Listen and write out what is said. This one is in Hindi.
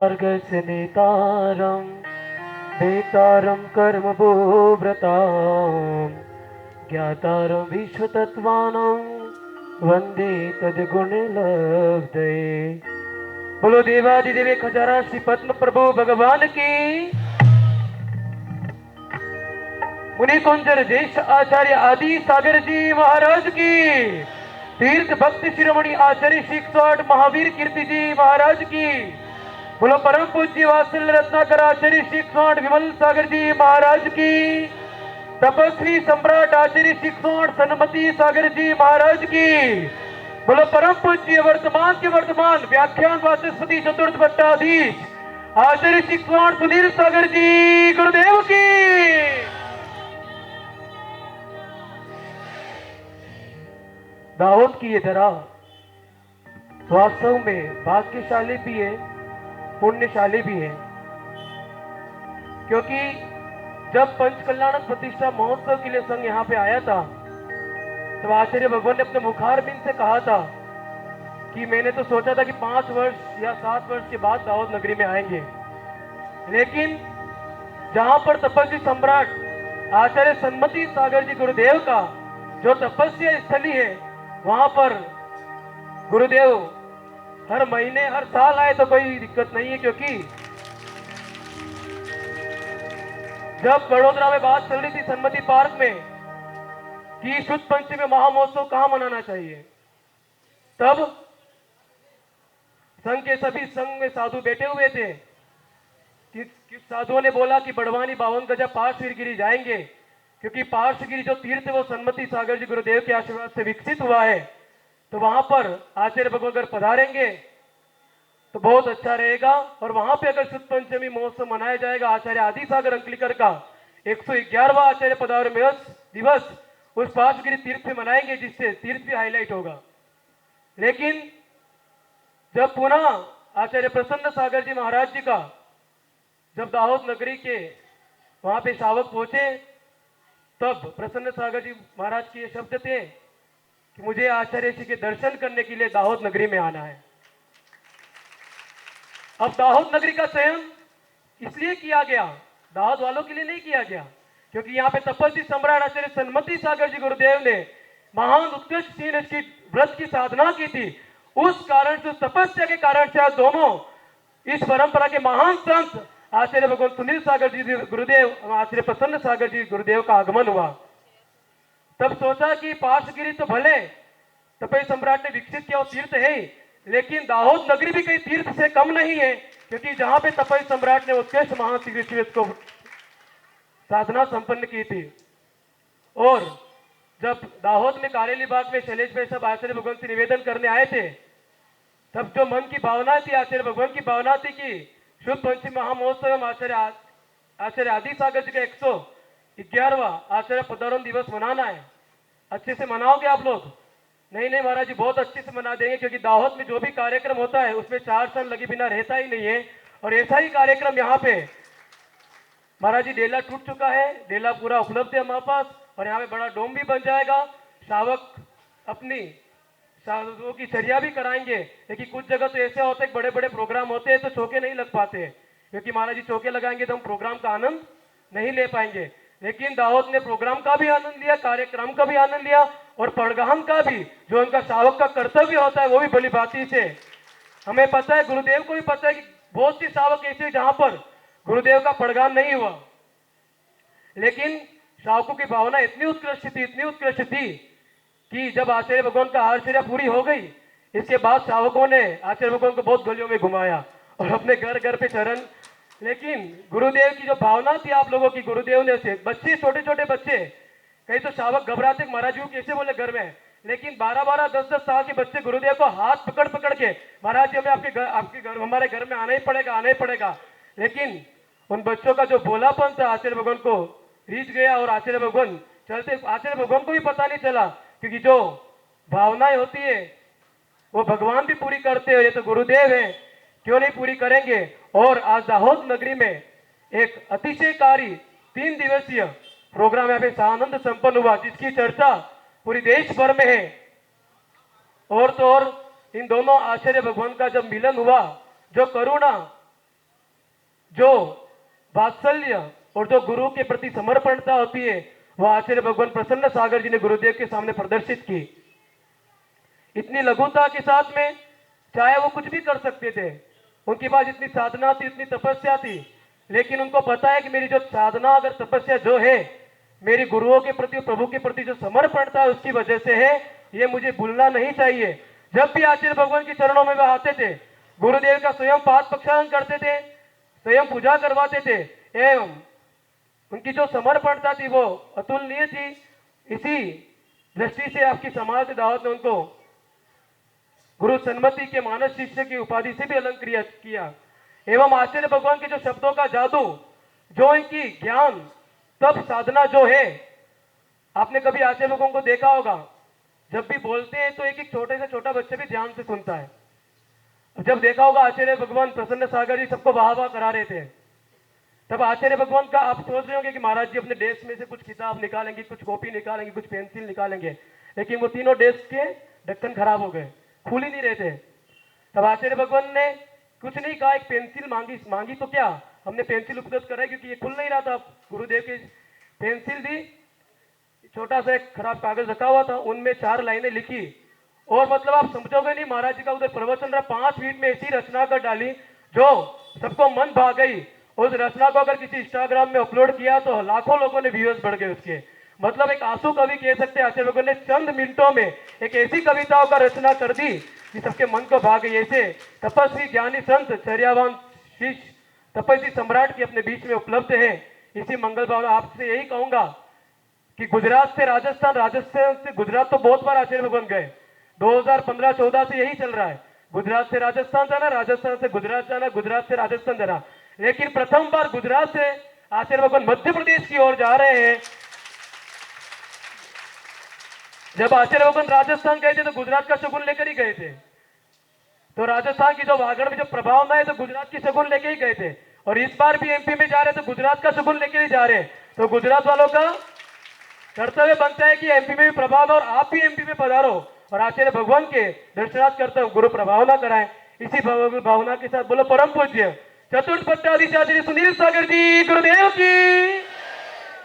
अर्घस्य नेतारं वेतारं कर्मभूव्रतां ज्ञातारं विश्वतत्त्वानं वन्दे तद्गुणलब्धये। बोलो देवादिदेव खजारा श्री पद्म प्रभु भगवान की। मुनि कुंजर ज्येष्ठ आचार्य आदि सागर जी महाराज की। तीर्थ भक्ति शिरोमणि आचार्य श्री 108 महावीर कीर्ति जी महाराज की। बोलो परम पूज्य वात्सल्य रत्नाकर आचार्य श्री 108 विमल सागर जी महाराज की। तपस्वी सम्राट आचार्य श्री 108 सन्मति सागर जी महाराज की। बोलो परम पूज्य वर्तमान के वर्तमान व्याख्यान वाचस्पति चतुर्थ भट्टाधीश आचार्य श्री 108 सुनील सागर जी गुरुदेव की। दाऊद की ये धरा वास्तव में भाग्यशाली भी है, पुण्यशाली भी है, क्योंकि जब पंचकल्याणक प्रतिष्ठा महोत्सव के लिए संघ यहाँ पे आया था तो आचार्य भगवान ने अपने मुखारबिंद से कहा था कि मैंने तो सोचा था कि 5 वर्ष या 7 वर्ष के बाद दाऊद नगरी में आएंगे, लेकिन जहां पर तपस्वी सम्राट आचार्य सन्मति सागर जी गुरुदेव का जो तपस्या स्थली है, वहां पर गुरुदेव हर महीने हर साल आए तो कोई दिक्कत नहीं है, क्योंकि जब बड़ोदरा में बात चल रही थी सन्मति पार्क में कि शुद्ध पंचमी महामहोत्सव कहां मनाना चाहिए, तब संघ के सभी संघ में साधु बैठे हुए थे कि साधुओं ने बोला कि बड़वानी 52 गजा पार्श्वगिरी जाएंगे, क्योंकि पार्श्वगिरी जो तीर्थ है वो सन्मति सागर जी गुरुदेव के आशीर्वाद से विकसित हुआ है, तो वहां पर आचार्य भगवान अगर पधारेंगे तो बहुत अच्छा रहेगा। और वहां पे अगर शुद्ध पंचमी महोत्सव मनाया जाएगा आचार्य आदि सागर अंकलिकर का 111वां आचार्य पदार्थ दिवस उस पार्श्वगिरी तीर्थ में मनाएंगे, जिससे तीर्थ भी हाईलाइट होगा। लेकिन जब पुनः आचार्य प्रसन्न सागर जी महाराज जी का जब दाहोद नगरी के वहां पे शावक पहुंचे, तब प्रसन्न सागर जी महाराज के ये शब्द थे कि मुझे आचार्य जी के दर्शन करने के लिए दाहोद नगरी में आना है। अब दाहोद नगरी का चयन इसलिए किया गया, दाहोद वालों के लिए नहीं किया गया, क्योंकि यहाँ पे तपस्वी सम्राट आचार्य सन्मति सागर जी गुरुदेव ने महान उत्कृष्ट सीन की व्रत की साधना की थी। उस कारण से, तपस्या के कारण से आज दोनों इस परंपरा के महान संत आचार्य भगवान सुनील सागर जी गुरुदेव आचार्य प्रसन्न सागर जी गुरुदेव का आगमन हुआ। तब सोचा कि पार्श्वगिरी तो भले तपस्वी सम्राट ने विकसित किया, वो तीर्थ है, लेकिन दाहोद नगरी भी कई तीर्थ से कम नहीं है, क्योंकि जहां पे तपस्वी सम्राट ने उत्कृष्ट महान को साधना संपन्न की थी। और जब दाहोद में कारेली बाग में शैलेश भाई सब आचार्य भगवान से निवेदन करने आए थे, तब जो मन की भावना थी, आचार्य भगवान की भावना थी कि शुद्ध पंचमी महामहोत्सव में आचार्य आदि सागर जी का 111वां आचार्य पदारोहण दिवस मनाना है। अच्छे से मनाओगे आप लोग? नहीं नहीं महाराज जी, बहुत अच्छे से मना देंगे, क्योंकि दाहोद में जो भी कार्यक्रम होता है उसमें 4 साल लगे बिना रहता ही नहीं है। और ऐसा ही कार्यक्रम यहाँ पे महाराज जी, डेला टूट चुका है, डेला पूरा उपलब्ध है हमारे पास, और यहाँ पे बड़ा डोम भी बन जाएगा। शावक अपनी साधुओं की चर्या भी कराएंगे, लेकिन कुछ जगह तो ऐसे होते हैं बड़े बड़े प्रोग्राम होते हैं तो चौके नहीं लग पाते, क्योंकि महाराज जी चौके लगाएंगे तो हम प्रोग्राम का आनंद नहीं ले पाएंगे। लेकिन दाऊद ने प्रोग्राम का भी आनंद लिया, कार्यक्रम का भी आनंद लिया, और पड़गाम का भी, जो उनका शावक का कर्तव्य होता है वो भी भली भांति से हमें पता है, गुरुदेव को भी पता है कि बहुत सी शावक ऐसे जहां पर गुरुदेव का पड़गाम नहीं हुआ, लेकिन शावकों की भावना इतनी उत्कृष्ट थी कि जब आचार्य भगवान का आचर्या पूरी हो गई, इसके बाद शावकों ने आचार्य भगवान को बहुत गलियों में घुमाया और अपने घर घर पे चरण। लेकिन गुरुदेव की जो भावना थी आप लोगों की, गुरुदेव ने से बच्चे, छोटे छोटे बच्चे, कई तो शावक घबराते महाराज जी कैसे बोले घर में, लेकिन 12-12, 10-10 साल के बच्चे गुरुदेव को हाथ पकड़ पकड़ के, महाराज जी हमें आपके घर हमारे घर में आना ही पड़ेगा। लेकिन उन बच्चों का जो भोलापन था आचार्य भगवान को रीझ गया, और आचार्य भगवान चलते, आचार्य भगवान को भी पता नहीं चला, क्योंकि जो भावनाएं होती है वो भगवान भी पूरी करते हैं, ये तो गुरुदेव है, क्यों नहीं पूरी करेंगे। और आज दाहोद नगरी में एक अतिशयकारी 3 दिवसीय प्रोग्राम यहाँ पे सानंद संपन्न हुआ, जिसकी चर्चा पूरी देश भर में है। और तो और इन दोनों आचार्य भगवान का जब मिलन हुआ, जो करुणा जो वात्सल्य और जो गुरु के प्रति समर्पणता होती है वह आचार्य भगवान प्रसन्न सागर जी ने गुरुदेव के सामने प्रदर्शित की। इतनी लघुता के साथ में चाहे वो कुछ भी कर सकते थे, उनके पास इतनी साधना थी, इतनी तपस्या थी, लेकिन उनको पता है कि मेरी जो साधना अगर तपस्या जो है मेरी गुरुओं के प्रति प्रभु के प्रति जो समर्पण था उसकी वजह से है, ये मुझे भूलना नहीं चाहिए। जब भी आचार्य भगवान के चरणों में वह आते थे, गुरुदेव का स्वयं पाद प्रक्षालन करते थे, स्वयं पूजा करवाते थे, एवं उनकी जो समर्पणता थी वो अतुलनीय थी। इसी दृष्टि से आपकी समाज दावत ने उनको गुरु सन्मति के मानस शिष्य की उपाधि से भी अलंकृत किया। एवं आचार्य भगवान के जो शब्दों का जादू, जो इनकी ज्ञान तब साधना जो है, आपने कभी आचार्य भगवान को देखा होगा, जब भी बोलते हैं तो एक एक छोटे से छोटा बच्चा भी ध्यान से सुनता है। जब देखा होगा आचार्य भगवान प्रसन्न सागर जी सबको वाह वाह करा रहे थे, तब आचार्य भगवान का आप सोच रहे होंगे कि महाराज जी अपने डेस्क में से कुछ किताब निकालेंगे, कुछ कॉपी निकालेंगे, कुछ पेंसिल निकालेंगे, लेकिन वो तीनों डेस्क के ढक्कन खराब हो गए, खुल ही नहीं रहे थे। तब आचार्य भगवान ने कुछ नहीं कहा, एक पेंसिल मांगी तो क्या हमने पेंसिल उपलब्ध कराई, क्योंकि ये खुल नहीं रहा था। गुरुदेव की पेंसिल दी, छोटा सा एक खराब कागज रखा हुआ था, उनमें 4 लाइनें लिखी, और मतलब आप समझोगे नहीं, महाराज जी का उधर प्रवचन रहा, 5 मिनट में ऐसी रचना कर डाली जो सबको मन भा गई। उस रचना को अगर किसी इंस्टाग्राम में अपलोड किया तो लाखों लोगों ने व्यूअर्स बढ़ गए उसके। मतलब एक आंसू कवि कह सकते हैं आचार्य भगवान ने चंद मिनटों में एक ऐसी कविताओं का रचना कर दी कि सबके मन को भा गई। ऐसे तपस्वी ज्ञानी संत चर्यावान शिष्य तपस्वी सम्राट के अपने बीच में उपलब्ध है। इसी मंगल भाव आपसे यही कहूंगा कि गुजरात से राजस्थान, राजस्थान से गुजरात तो बहुत बार आचार्य भगवान गए, 2015-14 से यही चल रहा है, गुजरात से राजस्थान जाना, राजस्थान से गुजरात जाना, गुजरात से राजस्थान जाना, लेकिन प्रथम बार गुजरात से आचार्य भगवान मध्य प्रदेश की ओर जा रहे हैं। जब आचार्य भगवान राजस्थान गए थे तो गुजरात का शगुन लेकर ही गए थे, तो राजस्थान की जो वागड़ में जो प्रभावना है तो गुजरात की शगुन लेके ही गए थे, और इस बार भी एमपी में जा रहे तो गुजरात का शगुन लेकर ही जा रहे हैं। तो गुजरात वालों का कर्तव्य बनता है कि एमपी में भी प्रभाव हो और आप भी एमपी में पधारो और आचार्य भगवान के दर्शनार्थ करते हुए गुरु प्रभावना कराएं। इसी भावना के साथ बोलो परम पूज्य चतुर्थ पट्टाधीशाचार्य सुनील सागर जी गुरुदेव की।